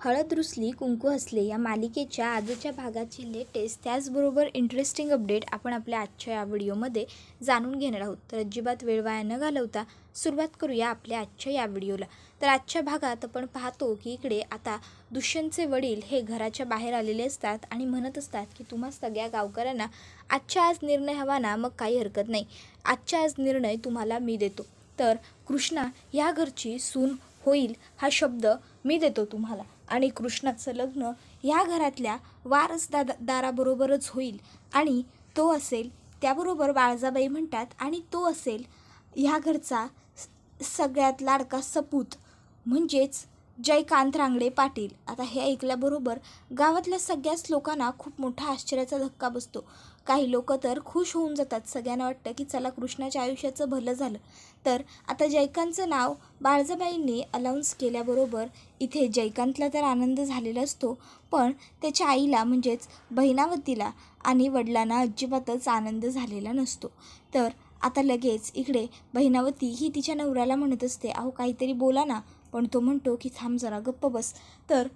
हळद रुसली कुंकू हसले या मालिकेच्या आजच्या भागाची लेटेस्ट त्याचबरोबर इंटरेस्टिंग अपडेट आपण आपल्या आजच्या या व्हिडिओमध्ये जाणून घेणार आहोत. तर अजिबात वेळ वाया न घालवता सुरुवात करूया आपल्या आजच्या या व्हिडिओला. तर आजच्या भागात आपण पाहतो की इकडे आता दुष्यंतचे वडील हे घराच्या बाहेर आलेले असतात आणि म्हणत असतात की तुम्हा सगळ्या गावकऱ्यांना आजच्या आज निर्णय हवा ना, मग काही हरकत नाही, आजच्या आज निर्णय तुम्हाला मी देतो. तर कृष्णा या घरची सून होईल हा शब्द मी देतो तुम्हाला आणि कृष्णाचं लग्न या घरातल्या वारसदाराबरोबरच होईल आणि तो असेल, त्याबरोबर बाळजाबाई म्हणतात, आणि तो असेल ह्या घरचा सगळ्यात लाडका सपूत म्हणजेच जयकांत रांगडे पाटील. आता हे ऐकल्याबरोबर गावातल्या सगळ्याच लोकांना खूप मोठा आश्चर्याचा धक्का बसतो. काही लोक तर खुश होऊन जातात. सगळ्यांना वाटतं की चला कृष्णाच्या आयुष्याचं भलं झालं. तर आता जयकांतचं नाव बाळजाबाईंनी अनाऊन्स केल्याबरोबर इथे जयकांतला तर आनंद झालेला असतो, पण त्याच्या आईला म्हणजेच बहिणावतीला आणि वडिलांना अजिबातच आनंद झालेला नसतो. तर आता लगेच इकडे बहिणावती ही तिच्या नवऱ्याला म्हणत असते, अहो काहीतरी बोला ना, पण तो म्हणतो की थांब जरा गप्प बस. तर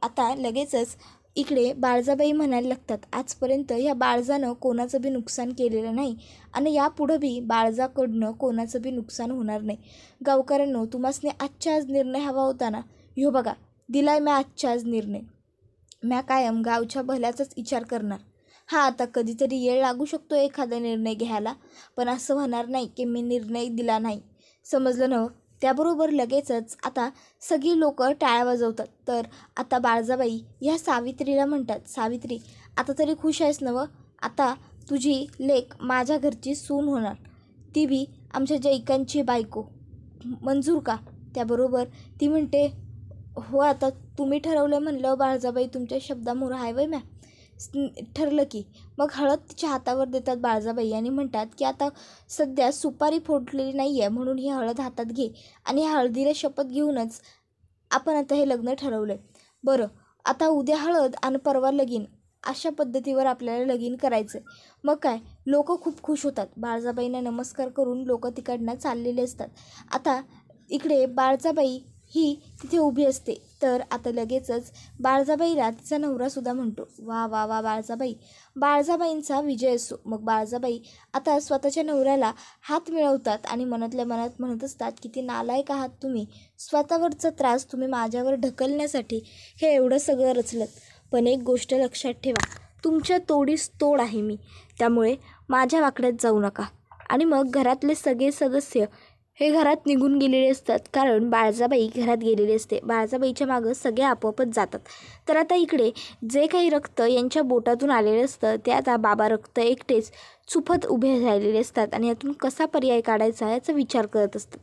आता लगेचच इकडे बाळजाबाई म्हणायला लागतात, आजपर्यंत या बाळजानं कोणाचं बी नुकसान केलेलं नाही आणि यापुढं बी बाळजाकडनं कोणाचं बी नुकसान होणार नाही. गावकऱ्यांनो, तुम्हासने आजच्या आज निर्णय हवा होता ना, ह्यो बघा दिलाय मी आजच्या आज निर्णय. म्या कायम गावच्या भल्याचाच विचार करणार. हां, आता कधीतरी येळ लागू शकतो एखादा निर्णय घ्यायला, पण असं होणार नाही की मी निर्णय दिला नाही, समजलं ना. त्याबरोबर लगेचच आता सगळी लोक टाळ्या वाजवतात. तर आता बाळजाबाई या सावित्रीला म्हणतात, सावित्री आता तरी खुश आहेस ना? आता तुझी लेक माझ्या घरची सून होणार, ती बी आमच्या जयकांची बायको, मंजूर का? त्याबरोबर ती म्हणते, हो आता तुम्ही ठरवलं म्हणलं बाळजाबाई, तुमच्या शब्दामोर आहे वय म्या, ठरलं की. मग हळद तिच्या हातावर देतात बाळजाबाई आणि म्हणतात की आता सध्या सुपारी फोडलेली नाही आहे, म्हणून ही हळद हातात घे आणि ह्या हळदीला शपथ घेऊनच आपण आता हे लग्न ठरवलं आहे. बरं, आता उद्या हळद आणि परवा लगीन, अशा पद्धतीवर आपल्याला लगीन करायचं आहे. मग काय, लोक खूप खुश होतात. बाळजाबाईंना नमस्कार करून लोक तिकडनं चाललेले असतात. आता इकडे बाळजाबाई ही तिथे उभी असते. तर आता लगेचच बाळजाबाईला तिचा नवरासुद्धा म्हणतो, वा वा वा बाळजाबाई, बाळजाबाईंचा विजय असो. मग बाळजाबाई आता स्वतःच्या नवऱ्याला हात मिळवतात आणि मनातल्या मनात म्हणत असतात, किती नालायक आहात तुम्ही, स्वतःवरचा त्रास तुम्ही माझ्यावर ढकलण्यासाठी हे एवढं सगळं रचलं. पण एक गोष्ट लक्षात ठेवा, तुमच्या तोडीस तोड आहे मी, त्यामुळे माझ्या वाकड्यात जाऊ नका. आणि मग घरातले सगळे सदस्य हे घरात निघून गेलेले असतात, कारण बाळजाबाई घरात गेलेली असते. बाळजाबाईच्या मागं सगळे आपोआपच जातात. तर आता इकडे जे काही रक्त यांच्या बोटातून आलेलं असतं ते आता बाबा रक्त एकटेच चुफत उभे राहिलेले असतात आणि यातून कसा पर्याय काढायचा याचा विचार करत असतात.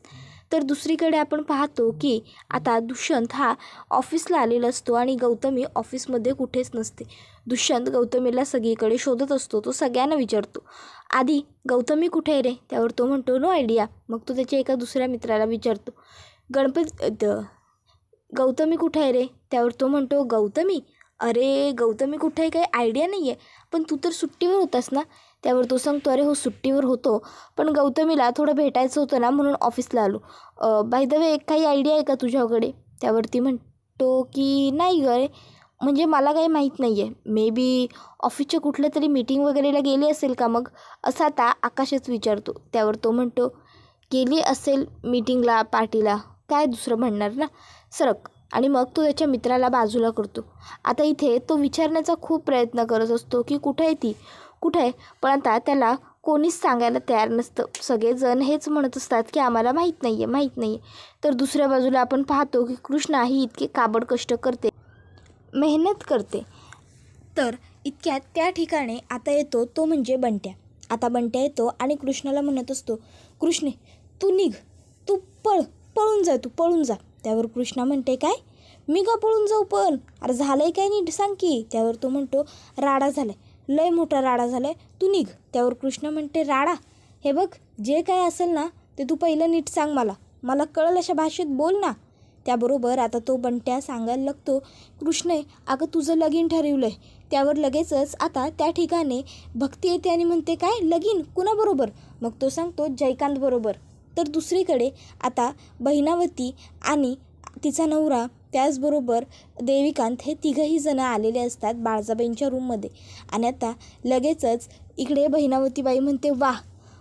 तर दुसरीकडे आपण पाहतो की आता दुष्यंत हा ऑफिसला आलेला असतो आणि गौतमी ऑफिसमध्ये कुठेच नसते. दुष्यंत गौतमीला सगळीकडे शोधत असतो. तो सगळ्यांना विचारतो, आधी गौतमी कुठे आहे रे? त्यावर तो म्हणतो नो आयडिया. मग तो त्याच्या एका दुसऱ्या मित्राला विचारतो, गौतमी कुठे आहे रे? त्यावर तो म्हणतो, गौतमी, अरे गौतमी कुठे आहे काही आयडिया नाही आहे, पण तू तर सुट्टीवर होतास ना? त्यावर तो सांगतो, अरे हो सुट्टीवर होतो, पण गौतमीला थोडं भेटायचं होतं ना, म्हणून ऑफिसला आलो. बाय द वे काही आयडिया आहे का तुझ्याकडे? त्यावरती म्हणतो की नाही ग रे, म्हणजे मला काही माहीत नाही आहे, मे बी ऑफिसच्या कुठल्या तरी मीटिंग वगैरेला गेली असेल का? मग असा आता आकाशच विचारतो. त्यावर तो म्हणतो, गेली असेल मीटिंगला, पार्टीला, काय दुसरं म्हणणार ना, सरक. आणि मग तो त्याच्या मित्राला बाजूला करतो. आता इथे तो विचारण्याचा खूप प्रयत्न करत असतो की कुठे आहे ती, कुठे आहे, पण आता त्याला कोणीच सांगायला तयार नसतं. सगळेजण हेच म्हणत असतात की आम्हाला माहीत नाही आहे, माहीत नाही आहे. तर दुसऱ्या बाजूला आपण पाहतो की कृष्णा ही इतके काबड कष्ट करते, मेहनत करते. तर इतक्यात त्या ठिकाणी आता येतो तो म्हणजे बंट्या. आता बंट्या येतो आणि कृष्णाला म्हणत असतो, कृष्णे तू निघ, तू पळून जा, तू पळून जा. त्यावर कृष्णा म्हणते, काय मी का पळून जाऊ, पण अरे झालंय काय नीट सांग की. त्यावर तो म्हणतो, राडा झालाय, लय मोठा राडा झालाय, तू निघ. त्यावर कृष्णा म्हणते, राडा, हे बघ जे काय असेल ना ते तू पहिलं नीट सांग, मला कळलं अशा भाषेत बोल ना. त्याबरोबर आता तो बंट्या सांगायला लागतो, कृष्णे अगं तुझं लगीन ठरवलं आहे. त्यावर लगेचच आता त्या ठिकाणी भक्ती येते आणि म्हणते, काय लगीन कुणाबरोबर? मग तो सांगतो, जयकांत बरोबर. तर दुसरीकडे आता बहिणावती आणि तिचा नवरा त्याचबरोबर देविकांत हे तिघंही जणं आलेले असतात बाळजाबाईंच्या रूममध्ये. आणि आता लगेचच इकडे बहिणावतीबाई म्हणते, वाह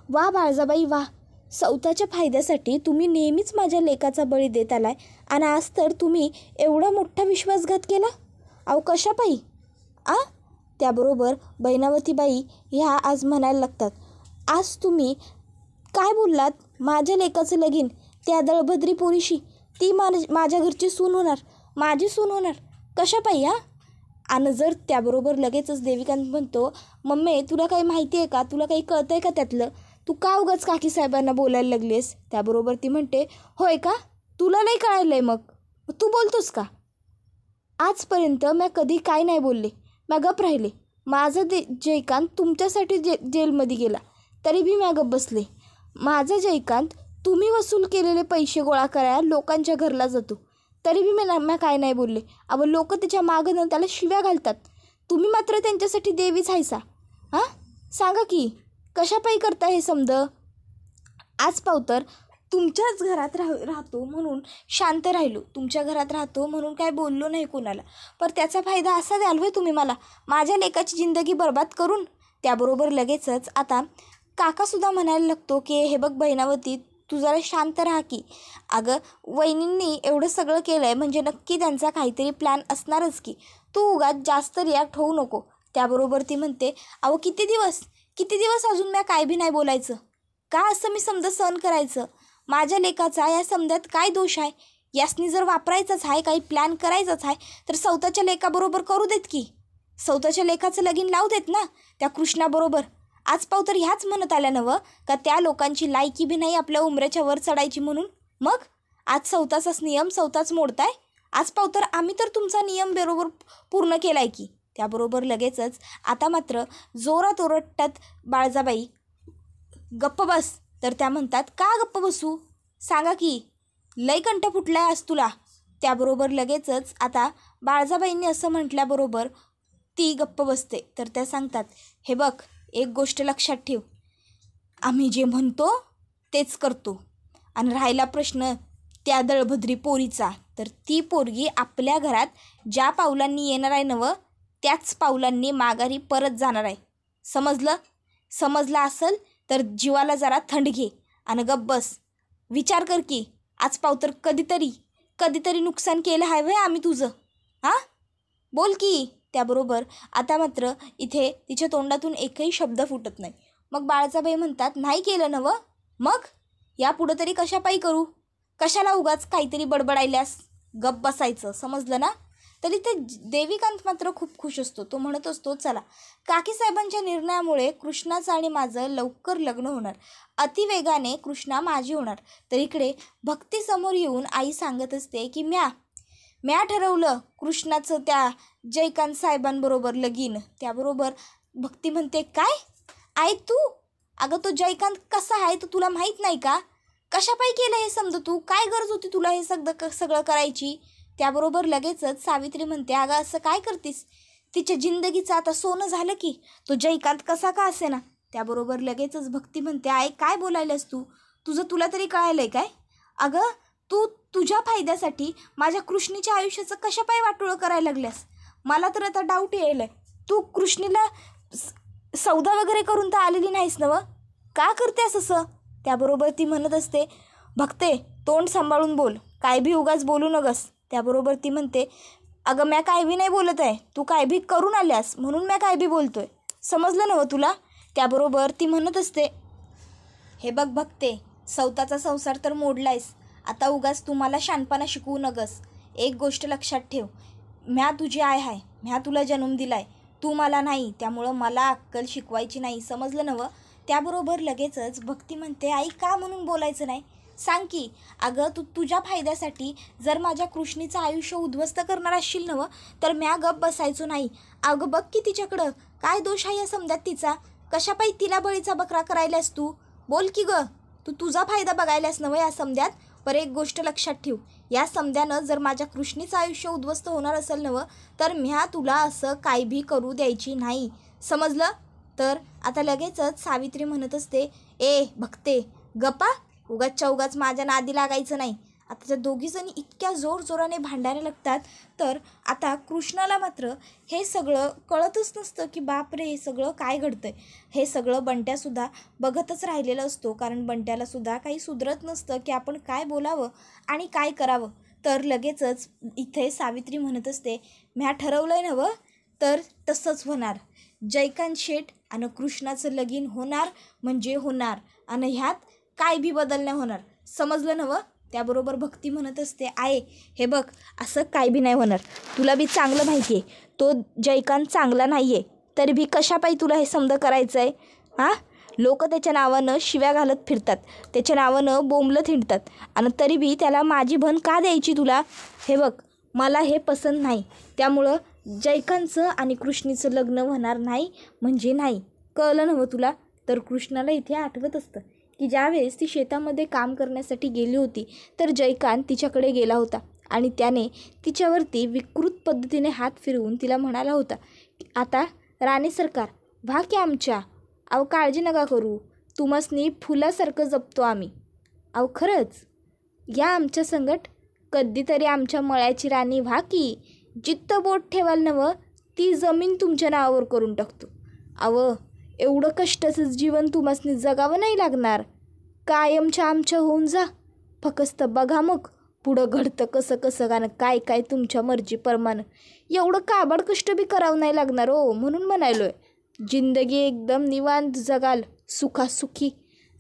वाह बाळजाबाई वाह, स्वतःच्या फायद्यासाठी तुम्ही नेहमीच माझ्या लेकाचा बळी देत आलाय आणि आज तर तुम्ही एवढा मोठा विश्वासघात केला. अहो कशापायी त्याबरोबर बहिणावतीबाई ह्या आज म्हणायला लागतात, आज तुम्ही काय बोललात, माझ्या लेकाचं लगीन त्या दळभद्री पोरीशी, ती माझ्या घरची सून होणार, माझी सून होणार, कशापायी आणि जर त्याबरोबर लगेचच देविकांत म्हणतो, मम्मी तुला काही माहिती आहे का, तुला काही कळतं आहे का त्यातलं, तू का उगाच काकी साहेबांना बोलायला लागलीस. त्याबरोबर ती म्हणते, होय का, तुला नाही कळालं आहे मग तू बोलतोस का. आजपर्यंत मी कधी काय नाही बोलले, मी गप राहिले. माझा जयकांत तुमच्यासाठी जेलमध्ये गेला तरी बी मी गप बसले. माझा जयकांत तुम्ही वसूल केलेले पैसे गोळा करायला लोकांच्या घरला जातो तरी बी मी काय नाही बोलले. अहो लोक त्याच्या मागं त्याला शिव्या घालतात, तुम्ही मात्र त्यांच्यासाठी देवीच हायसा. सांगा की कशापायी करता हे समज. आज पावतर तुमच्याच घरात राहतो म्हणून शांत राहिलो, तुमच्या घरात राहतो म्हणून काय बोललो नाही कोणाला, पण त्याचा फायदा असा द्याल होय तुम्ही मला, माझ्या लेकाची जिंदगी बर्बाद करून. त्याबरोबर लगेचच आता काकासुद्धा म्हणायला लागतो की हे बघ बहिणावती, तू जरा शांत राहा की. अगं वहिनींनी एवढं सगळं केलं आहे म्हणजे नक्की त्यांचा काहीतरी प्लॅन असणारच की, तू उगाच जास्त रिॲक्ट होऊ नको. त्याबरोबर ती म्हणते, अहो किती दिवस अजून मी काय बी नाही बोलायचं का, असं मी समजा सहन करायचं. माझ्या लेकाचा या समजात काय दोष आहे, यासनी जर वापरायचंच आहे, काही प्लॅन करायचंच आहे तर स्वतःच्या लेकाबरोबर करू देत की, स्वतःच्या लेकाचं लगीन लावू देत ना त्या कृष्णाबरोबर. आज पाव तर ह्याच म्हणत आल्या नवं का त्या लोकांची लायकी बी नाही आपल्या उमऱ्याच्या वर चढायची म्हणून. मग आज स्वतःचाच नियम स्वतःच मोडताय. आज पाव तर आम्ही तर तुमचा नियम बरोबर पूर्ण केलाय की. त्याबरोबर लगेचच आता मात्र जोरात ओरडतात बाळजाबाई, गप्प बस. तर त्या म्हणतात, का गप्प बसू, सांगा की, लय कंठ फुटलाय आज तुला. त्याबरोबर लगेचच आता बाळजाबाईंनी असं म्हटल्याबरोबर ती गप्प बसते. तर त्या सांगतात, हे बघ एक गोष्ट लक्षात ठेव, आम्ही जे म्हणतो तेच करतो. आणि राहिला प्रश्न त्या दळभद्री पोरीचा, तर ती पोरगी आपल्या घरात ज्या पावलांनी येणार आहे नवं त्याच पावलांनी माघारी परत जाणार आहे. समजलं असेल तर जीवाला जरा थंड घे आणि गप्प बस. विचार कर की आज पाव तर कधीतरी नुकसान केलं आहे व्हय आम्ही तुझं, बोल की. त्याबरोबर आता मात्र इथे तिच्या तोंडातून एकही शब्द फुटत नाही. मग बाळजाबाई म्हणतात, नाही केलं नवं, मग यापुढं तरी कशापायी करू, कशाला उगाच काहीतरी बडबडायल्यास, गप्प बसायचं, समजलं ना. तरी ते देविकांत मात्र खूप खुश असतो. तो म्हणत असतो, चला काकीसाहेबांच्या निर्णयामुळे कृष्णाचं आणि माझं लवकर लग्न होणार, अतिवेगाने कृष्णा माझी होणार. तर इकडे भक्तीसमोर येऊन आई सांगत असते की म्या ठरवलं कृष्णाचं त्या जयकांत साहेबांबरोबर लगीन. त्याबरोबर भक्ती म्हणते, काय आई तू, अगं तो जयकांत कसा आहे तो तुला माहीत नाही का, कशापायी केलं हे समज तू, काय गरज होती तुला हे सगळं करायची. त्याबरोबर लगेचच सावित्री म्हणते, अगं असं काय करतीस, तिच्या जिंदगीचं आता सोनं झालं की, तो जयकांत कसा का असे ना. त्याबरोबर लगेचच भक्ती म्हणते, आई काय बोलायलास तुला तरी कळायलंय काय, अगं तू तुझ्या फायद्यासाठी माझ्या कृष्णीच्या आयुष्याचं कशापायी वाटोळं करायला लागल्यास. मला तर आता डाऊट यायलाय, तू कृष्णीला सौदा वगैरे करून तर आलेली नाहीस नवं, का करतेस असं. त्याबरोबर ती म्हणत असते, भक्ते तोंड सांभाळून बोल, काय बी उगाच बोलू नगस. त्याबरोबर ती म्हणते, अगं म्या काय बी नाही बोलत आहे, तू काय बी करून आल्यास म्हणून म्या काय बी बोलतोय, समजलं नवं तुला. त्याबरोबर ती म्हणत असते, हे बघ भक्ते, स्वतःचा संसार तर मोडलायस, आता उगाच तुम्हाला शहाणपणा शिकवू नगस. एक गोष्ट लक्षात ठेव, म्या तुझी आय आहे, म्या तुला जन्म दिलाय, तू मला नाही, त्यामुळं मला अक्कल शिकवायची नाही, समजलं नवं. त्याबरोबर लगेचच भक्ती म्हणते, आई का म्हणून बोलायचं नाही, सांग की. अगं तू तुझ्या फायद्यासाठी जर माझ्या कृष्णीचं आयुष्य उद्ध्वस्त करणार असशील नवं तर म्या गप बसायचो नाही. अगं बघ की तिच्याकडं काय दोष आहे या समजात तिचा, कशापायी तिला बळीचा बकरा करायलास तू, बोल की गं, तू तुझा फायदा बघायलास नवं या समध्यात. पर एक गोष्ट लक्षात ठेव, या समध्यानं जर माझ्या कृष्णीचं आयुष्य उद्ध्वस्त होणार असेल नवं तर म्या तुला असं काय भी करू द्यायची नाही, समजलं. तर आता लगेचच सावित्री म्हणत असते, ए भक्ते गप्पा, उगाच माझ्या नादी लागायचं नाही, आता त्या दोघीजणी इतक्या जोराने भांडायला लागतात. तर आता कृष्णाला मात्र हे सगळं कळतच नसतं की बापरे हे सगळं काय घडतंय. हे सगळं बंट्यासुद्धा बघतच राहिलेला असतो, कारण बंट्यालासुद्धा काही सुधरत नसतं की आपण काय बोलावं आणि काय करावं. तर लगेचच इथे सावित्री म्हणत असते, म्या ठरवलं आहे नवं, तर तसंच होणार. जयकांत शेठ आणि कृष्णाचं लगीन होणार म्हणजे होणार, आणि ह्यात काय बी बदल नाही होणार, समजलं नवं. त्याबरोबर भक्ती म्हणत असते, आहे हे बघ, असं काय बी नाही होणार. तुला बी चांगलं माहिती आहे तो जयकांत चांगला नाही आहे, तरी बी कशापायी तुला हे समज करायचं आहे. हां, लोक त्याच्या नावानं शिव्या घालत फिरतात, त्याच्या नावानं बोंबलत हिंडतात, आणि तरी बी त्याला माझी भन का द्यायची तुला. हे बघ, मला हे पसंत नाही, त्यामुळं जयकांतचं आणि कृष्णीचं लग्न होणार नाही म्हणजे नाही, कळलं नव्हं तुला. तर कृष्णाला इथे आठवत असतं की ज्यावेळेस ती शेतामध्ये काम करण्यासाठी गेली होती, तर जयकांत तिच्याकडे गेला होता आणि त्याने तिच्यावरती विकृत पद्धतीने हात फिरवून तिला म्हणाला होता की आता राणे सरकार व्हा की आमच्या, अहो काळजी नका करू, तुम्हासनी फुलासारखं जपतो आम्ही. अहो खरंच या आमच्या संगट, कधीतरी आमच्या मळ्याची राणी व्हा की, जिथं बोट ठेवाल नवं ती जमीन तुमच्या नावावर करून टाकतो. अहो एवढं कष्टाचं जीवन तुम्हासनी जगावं नाही लागणार, कायमच्या आमच्या होऊन जा. फक्त बघा मग पुढं घडतं कसं कसं, गाणं काय काय तुमच्या मर्जीप्रमाणे, एवढं काबाड कष्ट बी करावं नाही लागणार हो. म्हणून म्हणालोय, जिंदगी एकदम निवांत जगाल, सुखासुखी.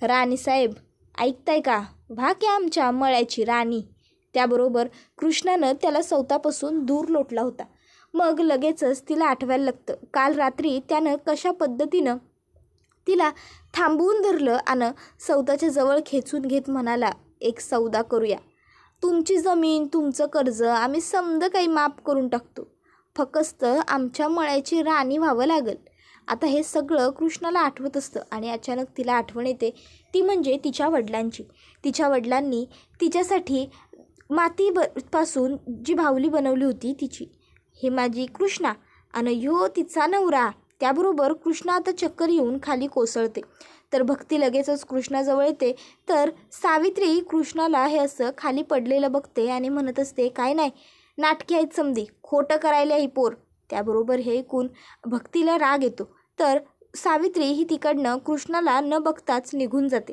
राणीसाहेब ऐकताय का, व्हा की आमच्या मळ्याची राणी. त्याबरोबर कृष्णानं त्याला सौतापासून दूर लोटला होता. मग लगेचच तिला आठवायला लागतं काल रात्री त्यानं कशा पद्धतीनं तिला थांबवून धरलं आणि सौताच्या जवळ खेचून घेत म्हणाला, एक सौदा करूया, तुमची जमीन तुमचं कर्ज आम्ही समज काही माफ करून टाकतो, फक्त आमच्या मळ्याची राणी व्हावं लागेल. आता हे सगळं कृष्णाला आठवत असतं आणि अचानक तिला आठवण येते, ती म्हणजे तिच्या वडिलांची. तिच्या वडिलांनी तिच्यासाठी मातीपासून जी बाहुली बनवली होती तिची. हे माझी कृष्णा आणि ह्यो तिचा नवरा. त्याबरोबर कृष्णा आता चक्कर येऊन खाली कोसळते. तर भक्ती लगेचच कृष्णाजवळ येते. तर सावित्री कृष्णाला हे असं खाली पडलेलं बघते आणि म्हणत असते, काय नाही, नाटकी आहेत समधी, खोटं करायला ही पोर. त्याबरोबर हे ऐकून भक्तीला राग येतो. तर सावित्री ही तिकडनं कृष्णाला न बघताच निघून जाते.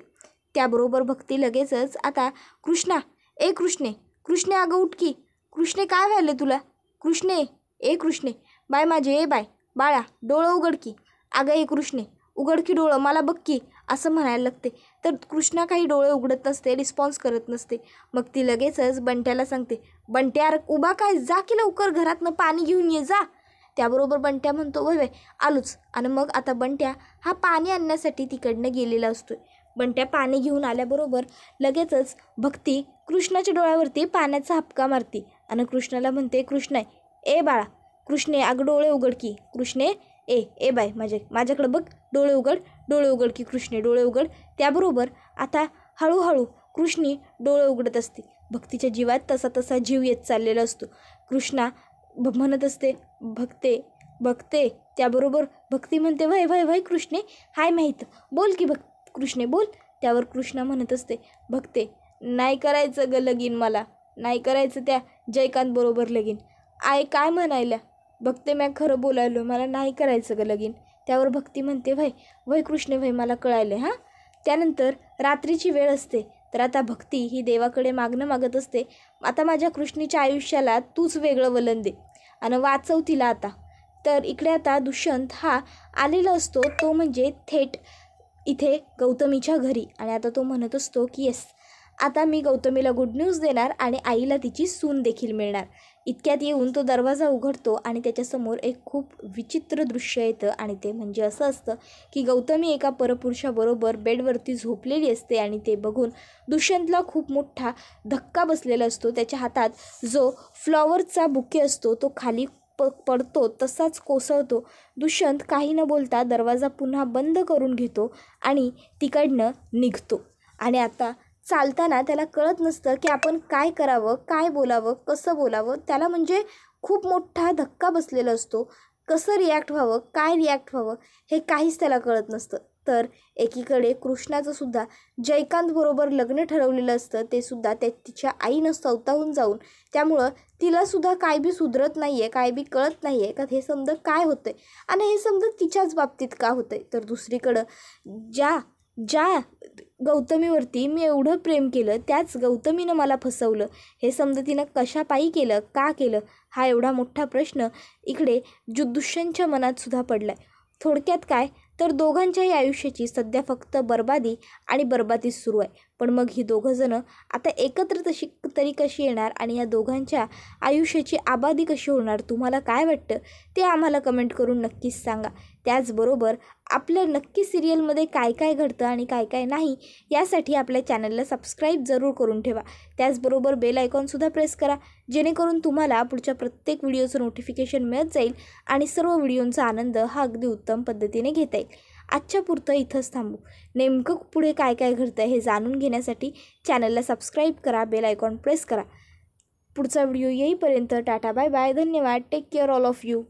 त्याबरोबर भक्ती लगेचच आता कृष्णा, ए कृष्णे अगं उठकी, कृष्णे काय व्हायलं तुला, कृष्णे ए कृष्णे, बाय माझे ए बाय, बाळा डोळं उघडकी, अगं ए कृष्णे उघडकी डोळं, मला बघ की, असं म्हणायला लागते. तर कृष्णा काही डोळे उघडत नसते, रिस्पॉन्स करत नसते. मग ती लगेचच बंट्याला सांगते, बंट्या उभा काय, जा की लवकर घरातनं पाणी घेऊन ये जा. त्याबरोबर बंट्या म्हणतो, वय वय आलोच. आणि मग आता बंट्या हा पाणी आणण्यासाठी तिकडनं गेलेला असतोय. बंट्या पाणी घेऊन आल्याबरोबर लगेचच भक्ती कृष्णाच्या डोळ्यावरती पाण्याचा हपका मारते आणि कृष्णाला म्हणते, कृष्ण ए बाळा, कृष्णे अगं डोळे उघड की, कृष्णे ए बाय माझ्याकडे बघ, डोळे उघड की कृष्णे, डोळे उघड. त्याबरोबर आता हळूहळू कृष्णी डोळे उघडत असते. भक्तीच्या जीवात तसा तसा जीव येत चाललेला असतो. कृष्णा म्हणत असते, बघते. त्याबरोबर भक्ती म्हणते, वय कृष्णे, हाय माहीत, बोल की कृष्णे बोल. त्यावर कृष्णा म्हणत असते, बघते नाही करायचं ग लगीन, मला नाही करायचं त्या जयकांत बरोबर लगीन. आय काय म्हणायला, बघते मी खरं बोलायलो, मला नाही करायचं ग लगीन. त्यावर भक्ती म्हणते, वय कृष्णे वय, मला कळायलं हां. त्यानंतर रात्रीची वेळ असते. तर आता भक्ती ही देवाकडे मागणं मागत असते, आता माझ्या कृष्णीच्या आयुष्याला तूच वेगळं वलन दे आणि वाचव तिला आता. तर इकडे आता दुष्यंत हा आलेला असतो, तो म्हणजे थेट इथे गौतमीच्या घरी. आणि आता तो म्हणत असतो की येस, आता मी गौतमीला गुड न्यूज देणार आणि आईला तिची सून देखील मिळणार. इतक्यात येऊन तो दरवाजा उघडतो आणि त्याच्यासमोर एक खूप विचित्र दृश्य येतं. आणि ते म्हणजे असं असतं की गौतमी एका परपुरुषाबरोबर बेडवरती झोपलेली असते आणि ते बघून दुष्यंतला खूप मोठा धक्का बसलेला असतो. त्याच्या हातात जो फ्लॉवरचा बुके असतो तो खाली पडतो, तसाच कोसळतो. दुष्यंत काही न बोलता दरवाजा पुन्हा बंद करून घेतो आणि तिकडनं निघतो. आणि आता चालताना त्याला कळत नसतं की आपण काय करावं, काय बोलावं, कसं बोलावं. त्याला म्हणजे खूप मोठा धक्का बसलेला असतो. कसं रिॲक्ट व्हावं, काय रिॲक्ट व्हावं हे काहीच त्याला कळत नसतं. तर एकीकडे कृष्णाचं सुद्धा जयकांत बरोबर लग्न ठरवलेलं असतं, ते सुद्धा तिच्या आईनं स्वतःहून जाऊन, त्यामुळं तिलासुद्धा काय बी सुधरत नाही आहे, काय बी कळत नाही आहे का हे समजा काय होतं आहे आणि हे समजा तिच्याच बाबतीत का होतं आहे. तर दुसरीकडं ज्या गौतमीवरती मी एवढं प्रेम केलं त्याच गौतमीनं मला फसवलं, हे समजा तिनं कशापायी केलं, का केलं, हा एवढा मोठा प्रश्न इकडे दुष्यंतच्या मनात सुद्धा पडला आहे. थोडक्यात काय तर दोघांच्याही आयुष्याची सध्या फक्त बरबादी आणि बरबादीच सुरू आहे. पण मग ही दोघंजणं आता एकत्र तरी कशी येणार आणि या दोघांच्या आयुष्याची आबादी कशी होणार, तुम्हाला काय वाटतं ते आम्हाला कमेंट करून नक्कीच सांगा. त्याचबरोबर आपल्या नक्की सिरियलमध्ये काय काय घडतं आणि काय काय नाही यासाठी आपल्या चॅनलला सबस्क्राईब जरूर करून ठेवा. त्याचबरोबर बेल आयकॉनसुद्धा प्रेस करा, जेणेकरून तुम्हाला पुढच्या प्रत्येक व्हिडिओचं नोटिफिकेशन मिळत जाईल आणि सर्व व्हिडिओंचा आनंद हा अगदी उत्तम पद्धतीने घेता येईल. आजच्या पुरतं इथंच थांबू. नेमकं पुढे काय काय घडतं हे जाणून घेण्यासाठी चॅनलला सबस्क्राईब करा, बेल आयकॉन प्रेस करा. पुढचा व्हिडिओ येईपर्यंत टाटा बाय बाय, धन्यवाद, take care all of you.